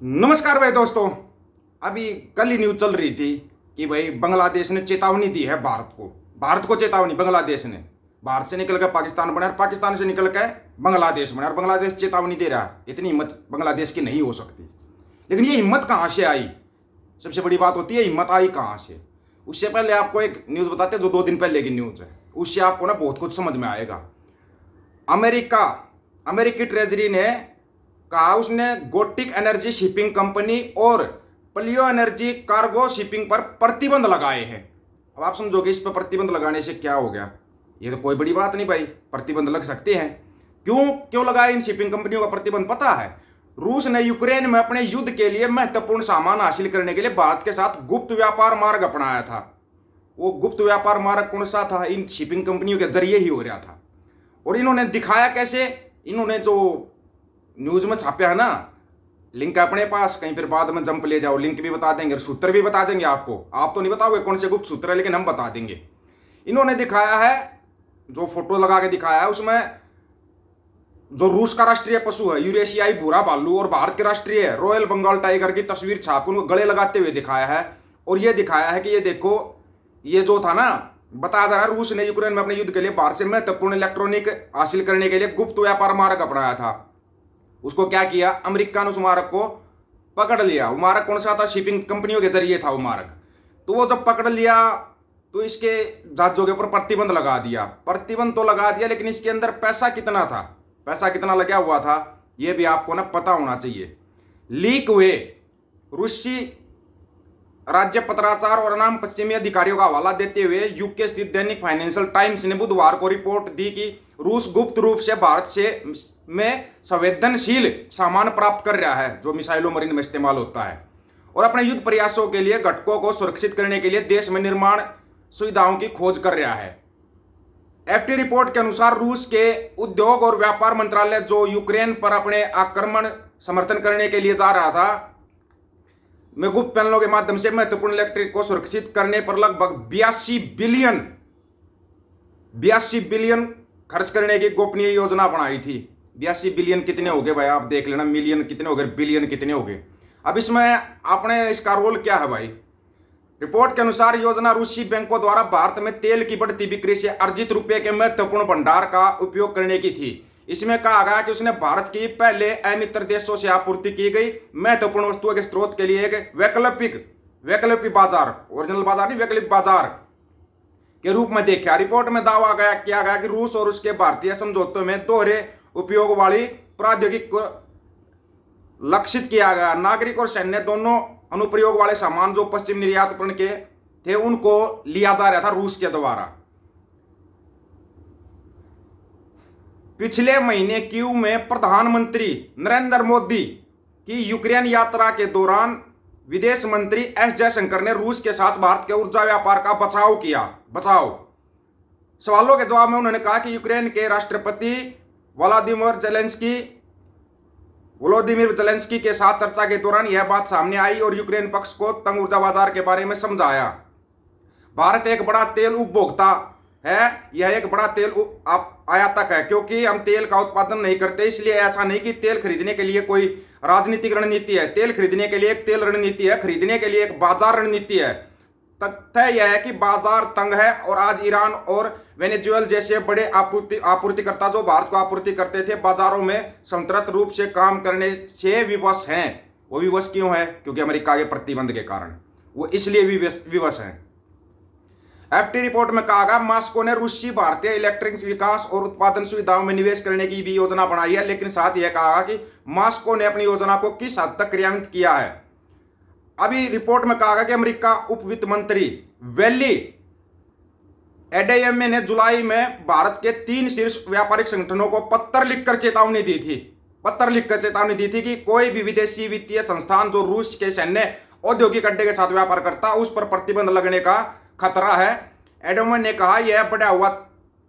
नमस्कार भाई दोस्तों। अभी कल ही न्यूज चल रही थी कि भाई बांग्लादेश ने चेतावनी दी है भारत को चेतावनी। बांग्लादेश ने भारत से निकल कर पाकिस्तान बना और पाकिस्तान से निकल कर बांग्लादेश बना और बांग्लादेश चेतावनी दे रहा है। इतनी हिम्मत बांग्लादेश की नहीं हो सकती। लेकिन ये हिम्मत कहाँ से आई? सबसे बड़ी बात होती है हिम्मत आई कहाँ से। उससे पहले आपको एक न्यूज़ बताते हैं जो 2 दिन पहले की न्यूज़ है। उससे आपको ना बहुत कुछ समझ में आएगा। अमेरिकी ट्रेजरी ने कहा, उसने गोटिक एनर्जी शिपिंग कंपनी और पलियो एनर्जी कार्गो शिपिंग पर प्रतिबंध लगाए हैं। अब आप समझोगे इस पर प्रतिबंध लगाने से क्या हो गया? ये तो कोई बड़ी बात नहीं भाई, प्रतिबंध लग सकते हैं। क्यों लगाए इन शिपिंग कंपनियों का प्रतिबंध? पता है, रूस ने यूक्रेन में अपने युद्ध के लिए महत्वपूर्ण सामान हासिल करने के लिए भारत के साथ गुप्त व्यापार मार्ग अपनाया था। वो गुप्त व्यापार मार्ग कौन सा था? इन शिपिंग कंपनियों के जरिए ही हो रहा था। और इन्होंने दिखाया कैसे? इन्होंने जो न्यूज में छापा है ना, लिंक अपने पास, कहीं फिर बाद में जंप ले जाओ, लिंक भी बता देंगे और सूत्र भी बता देंगे आपको। आप तो नहीं बताओगे कौन से गुप्त सूत्र है, लेकिन हम बता देंगे। इन्होंने दिखाया है, जो फोटो लगा के दिखाया है, उसमें जो रूस का राष्ट्रीय पशु है यूरेशियाई भूरा भालू और भारत के राष्ट्रीय रॉयल बंगाल टाइगर की तस्वीर छाप उनको गले लगाते हुए दिखाया है। और ये दिखाया है कि ये देखो, ये जो था ना, बताया जा रहा है रूस ने यूक्रेन में अपने युद्ध के लिए भारत से महत्वपूर्ण इलेक्ट्रॉनिक हासिल करने के लिए गुप्त व्यापार मार्ग अपनाया था। उसको क्या किया? अमेरिका ने उस मार्ग को पकड़ लिया। वो मार्ग कौन सा था? शिपिंग कंपनियों के जरिए था वो मार्ग। तो वो जब पकड़ लिया तो इसके जहाजों के ऊपर प्रतिबंध लगा दिया। प्रतिबंध तो लगा दिया, लेकिन इसके अंदर पैसा कितना था, पैसा कितना लगा हुआ था, ये भी आपको ना पता होना चाहिए। लीक हुए रूसी राज्य पत्राचार और अनाम पश्चिमी अधिकारियों का हवाला देते हुए यूके स्थित दैनिक फाइनेंशियल टाइम्स ने बुधवार को रिपोर्ट दी कि रूस गुप्त रूप से भारत से में संवेदनशील सामान प्राप्त कर रहा है, जो मिसाइलों मरीन में इस्तेमाल होता है, और अपने युद्ध प्रयासों के लिए घटकों को सुरक्षित करने के लिए देश में निर्माण सुविधाओं की खोज कर रहा है। एफटी रिपोर्ट के अनुसार रूस के उद्योग और व्यापार मंत्रालय, जो यूक्रेन पर अपने आक्रमण समर्थन करने के लिए जा रहा था, में गुप्त पैनलों के माध्यम से महत्वपूर्ण इलेक्ट्रिक को सुरक्षित करने पर लगभग 82 बिलियन खर्च करने की गोपनीय योजना बनाई थी। 82 बिलियन कितने हो गए भाई? आप देख लेना, मिलियन कितने हो गए, बिलियन कितने हो गए। अब इसमें आपने इसका रोल क्या है भाई? रिपोर्ट के अनुसार योजना रूसी बैंकों द्वारा भारत में तेल की बढ़ती बिक्री से अर्जित रुपये के महत्वपूर्ण भंडार का उपयोग करने की थी। इसमें कहा गया कि उसने भारत की पहले अमित्र देशों से आपूर्ति की गई महत्वपूर्ण वस्तुओं के स्रोत के लिए एक वैकल्पिक बाजार, ओरिजिनल बाजार नहीं, वैकल्पिक बाजार के रूप में देखा। रिपोर्ट में दावा किया गया कि रूस और उसके भारतीय समझौतों में दोहरे उपयोग वाली प्रौद्योगिकी को लक्षित किया गया। नागरिक और सैन्य दोनों अनुप्रयोग वाले सामान जो पश्चिम निर्यात के थे, उनको लिया जा रहा था रूस के द्वारा। पिछले महीने कीव में प्रधानमंत्री नरेंद्र मोदी की यूक्रेन यात्रा के दौरान विदेश मंत्री एस जयशंकर ने रूस के साथ भारत के ऊर्जा व्यापार का सवालों के जवाब में उन्होंने कहा कि यूक्रेन के राष्ट्रपति वोलोदिमिर जेलेंस्की के साथ चर्चा के दौरान यह बात सामने आई और यूक्रेन पक्ष को तंग ऊर्जा बाजार के बारे में समझाया। भारत एक बड़ा तेल उपभोक्ता है, यह एक बड़ा तेल आयातक है, क्योंकि हम तेल का उत्पादन नहीं करते। इसलिए ऐसा नहीं कि तेल खरीदने के लिए कोई राजनीतिक रणनीति है। तेल खरीदने के लिए एक तेल रणनीति है, खरीदने के लिए एक बाजार रणनीति है। तथ्य यह है कि बाजार तंग है और आज ईरान और वेनेजुएला जैसे बड़े आपूर्तिकर्ता जो भारत को आपूर्ति करते थे, बाजारों में स्वतंत्र रूप से काम करने से विवश हैं। वो विवश क्यों है? क्योंकि अमेरिका के प्रतिबंध के कारण वो इसलिए विवश हैं। एफटी रिपोर्ट में कहा गया, मॉस्को ने रूसी भारतीय इलेक्ट्रिक विकास और उत्पादन सुविधाओं में निवेश करने की भी योजना बनाई है, लेकिन साथ यह कहा कि मॉस्को ने अपनी योजना को किस हद तक क्रियान्वित किया है। अभी रिपोर्ट में कहा गया कि अमेरिका उप वित्त मंत्री वैली एडेयमे ने जुलाई में भारत के 3 शीर्ष व्यापारिक संगठनों को पत्र लिखकर चेतावनी दी थी कि कोई भी विदेशी वित्तीय संस्थान जो रूस के सैन्य औद्योगिक अड्डे के साथ व्यापार करता, उस पर प्रतिबंध लगने का खतरा है। एडोमन ने कहा, यह बढ़ा हुआ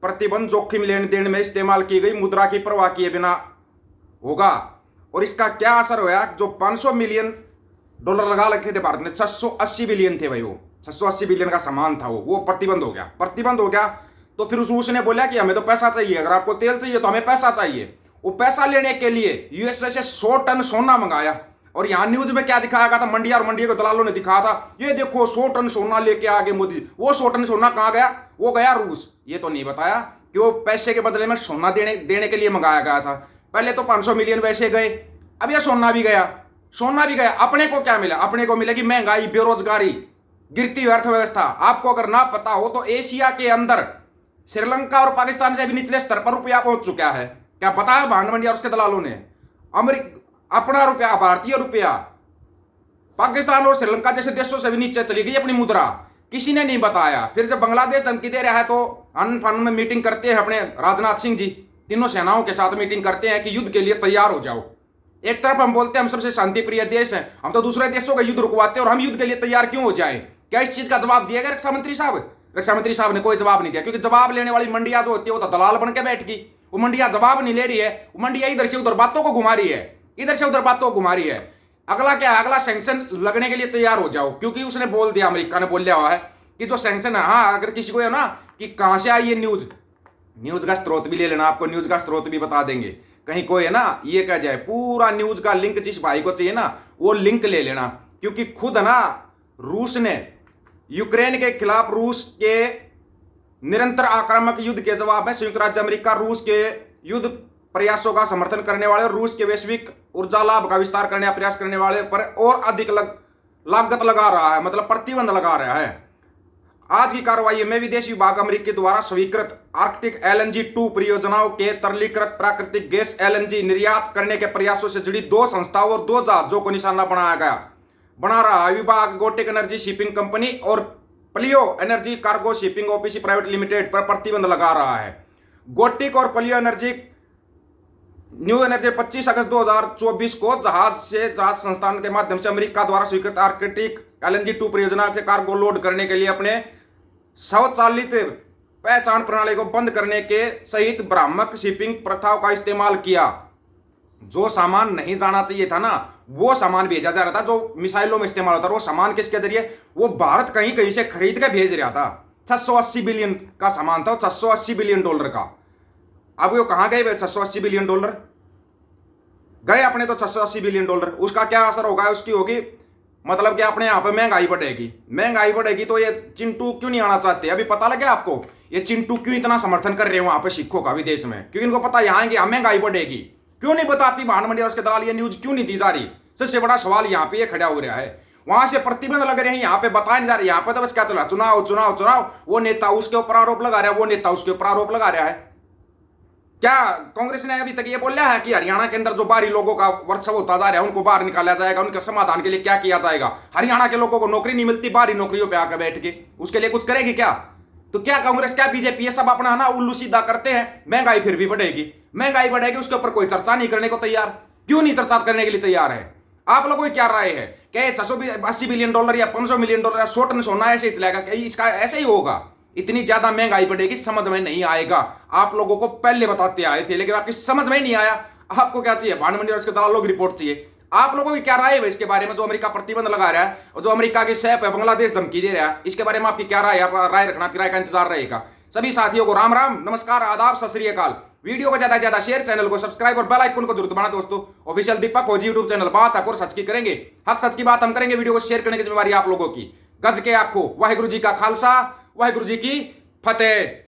प्रतिबंध जोखिम लेन देन में इस्तेमाल की गई मुद्रा की परवाह किए बिना होगा। और इसका क्या असर हुआ? जो $500 मिलियन लगा रखे थे भारत ने, 680 बिलियन थे भाई, वो 680 बिलियन का सामान था, वो प्रतिबंध हो गया। तो फिर रूस ने बोला कि हमें तो पैसा चाहिए, अगर आपको तेल चाहिए तो हमें पैसा चाहिए। वो पैसा लेने के लिए यूएसए से 100 टन सोना मंगाया। और यहाँ न्यूज में क्या दिखाया गया था, मंडिया और मंडिया के दलालों ने दिखाया था, ये देखो 100 टन सोना लेके आ गए मोदी जी। वो 100 टन सोना कहाँ गया? वो गया रूस। ये तो नहीं बताया कि वो पैसे के बदले में सोना देने के लिए मंगाया गया था। पहले तो 500 मिलियन वैसे गए, अब यह सोना भी गया। सोना भी गया, अपने को क्या मिला? अपने को मिलेगी महंगाई, बेरोजगारी, गिरती अर्थव्यवस्था। आपको अगर ना पता हो तो एशिया के अंदर श्रीलंका और पाकिस्तान से भी निचले स्तर पर रुपया पहुंच चुका है। क्या बताया भांड मंडिया और उसके दलालों ने? अपना रुपया, भारतीय रुपया पाकिस्तान और श्रीलंका जैसे देशों से भी नीचे चली गई अपनी मुद्रा। किसी ने नहीं बताया। फिर जब बांग्लादेश धमकी दे रहा है तो अन फन में मीटिंग करते हैं अपने राजनाथ सिंह जी, तीनों सेनाओं के साथ मीटिंग करते हैं कि युद्ध के लिए तैयार हो जाओ। एक तरफ हम बोलते हैं हम सबसे शांति प्रिय देश हैं, हम तो दूसरे देशों का युद्ध रुकवाते हैं और हम युद्ध के लिए तैयार क्यों हो जाए? क्या इस चीज का जवाब दिया गया रक्षा मंत्री साहब? रक्षा मंत्री साहब ने कोई जवाब नहीं दिया, क्योंकि जवाब लेने वाली मंडिया जो होती है वो तो दलाल बन के बैठ गई। वो मंडिया जवाब नहीं ले रही है, वो मंडिया इधर से उधर बातों को घुमा रही है, इधर से उधर बातों को घुमा रही है। अगला क्या है? अगला सैंक्शन लगने के लिए तैयार हो जाओ, क्योंकि उसने बोल दिया, अमेरिका ने बोल दिया हुआ है कि जो सैंक्शन है, हाँ अगर किसी को है ना कि कहां से आई ये न्यूज का स्रोत भी ले लेना, आपको न्यूज का स्रोत भी बता देंगे। कहीं कोई है ना ये कह जाए पूरा न्यूज का लिंक जिस भाई को चाहिए ना वो लिंक ले लेना, क्योंकि खुद ना रूस ने यूक्रेन के खिलाफ रूस के निरंतर आक्रामक युद्ध के जवाब में संयुक्त राज्य अमेरिका रूस के युद्ध प्रयासों का समर्थन करने वाले और रूस के वैश्विक ऊर्जा लाभ का विस्तार करने का प्रयास करने वाले पर और अधिक लागत लगा रहा है, मतलब प्रतिबंध लगा रहा है। आज की कार्रवाई में विदेश विभाग अमेरिका द्वारा स्वीकृत आर्कटिक LNG 2 परियोजनाओं के तरलीकृत प्राकृतिक गैस LNG निर्यात करने के प्रयासों से जुड़ी 2 संस्थाओं और 2 जहाजों को निशाना बना रहा है। विभाग गोटेक एनर्जी शिपिंग कंपनी और प्लियो energy cargo shipping OPC private limited पर प्रतिबंध लगा रहा है। गोटिक और प्लियो एनर्जी न्यू एनर्जी 25 अगस्त 2024 को जहाज संस्थान के माध्यम से अमेरिका द्वारा स्वीकृत आर्कटिक LNG 2 परियोजना के कार्गो लोड करने के लिए अपने स्वचालित पहचान प्रणाली को बंद करने के सहित भ्रामक शिपिंग प्रथाओं का इस्तेमाल किया। जो सामान नहीं जाना चाहिए था ना वो सामान भेजा जा रहा था, जो मिसाइलों में इस्तेमाल होता था। वो सामान किसके जरिए? वो भारत कहीं कहीं से खरीद के भेज रहा था। 680 बिलियन का सामान था, 680 बिलियन डॉलर का। अब वो कहां गए? 680 बिलियन डॉलर गए अपने तो 680 बिलियन डॉलर। उसका क्या असर होगा? उसकी होगी मतलब कि अपने यहाँ पे महंगाई बढ़ेगी तो ये चिंटू क्यों नहीं आना चाहते? अभी पता लगे आपको ये चिंटू क्यों इतना समर्थन कर रहे हैं वहां पे सिखों का विदेश में? क्योंकि इनको पता यहाँ आएंगे महंगाई बढ़ेगी। क्यों नहीं बताती भांड मंडिया और उसके दलाल ये न्यूज क्यों नहीं दी जा रही? सबसे बड़ा सवाल यहाँ पे ये खड़ा हो रहा है। वहां से प्रतिबंध लग रहे हैं, यहाँ पे बताया नहीं जा रहा। यहाँ पे तो बस क्या चल रहा? चुनाव। वो नेता उसके ऊपर आरोप लगा रहा है, वो नेता उसके ऊपर आरोप लगा रहा है। क्या कांग्रेस ने अभी तक ये बोला है कि हरियाणा के अंदर जो बाहरी लोगों का वर्चस्व होता जा रहा है उनको बाहर निकाला जाएगा, उनके समाधान के लिए क्या किया जाएगा? हरियाणा के लोगों को नौकरी नहीं मिलती बाहरी नौकरियों पे आकर बैठ के, उसके लिए कुछ करेगी क्या? तो क्या कांग्रेस, क्या बीजेपी, ये सब अपना ना उल्लू सीधा करते हैं। महंगाई फिर भी बढ़ेगी, उसके ऊपर कोई चर्चा नहीं करने को तैयार। क्यों नहीं चर्चा करने के लिए तैयार है? आप लोगों की क्या राय है? क्या 680 बिलियन डॉलर या 500 मिलियन डॉलर या 100 टन सोना ऐसे ही चलेगा? क्या इसका ऐसे ही होगा? इतनी ज्यादा महंगाई बढ़ेगी, समझ में नहीं आएगा। आप लोगों को पहले बताते आए थे लेकिन आपकी समझ में नहीं आया। आपको क्या चाहिए? भांड मंडी और उसके दलालों की रिपोर्ट चाहिए। आप लोगों की क्या राय है इसके बारे में? जो अमेरिका प्रतिबंध लगा रहा है और जो अमेरिका की सैप है बांग्लादेश धमकी दे रहा है, इसके बारे में आपकी क्या राय है? राय रखना, आपकी राय का इंतजार रहेगा। सभी साथियों को राम राम, नमस्कार, आदाब, सत श्री अकाल। वीडियो को ज्यादा से ज्यादा शेयर, चैनल को सब्सक्राइब और बेल आइकन को जरूर दबाना दोस्तों। ऑफिशियल दीपक फौजी यूट्यूब चैनल, बात हक और सच की करेंगे, हक सच की बात हम करेंगे। वीडियो को शेयर करने की जिम्मेवारी आप लोगों की। गज के आपको वाहिगुरु जी का खालसा, वाहिगुरु जी की फतेह।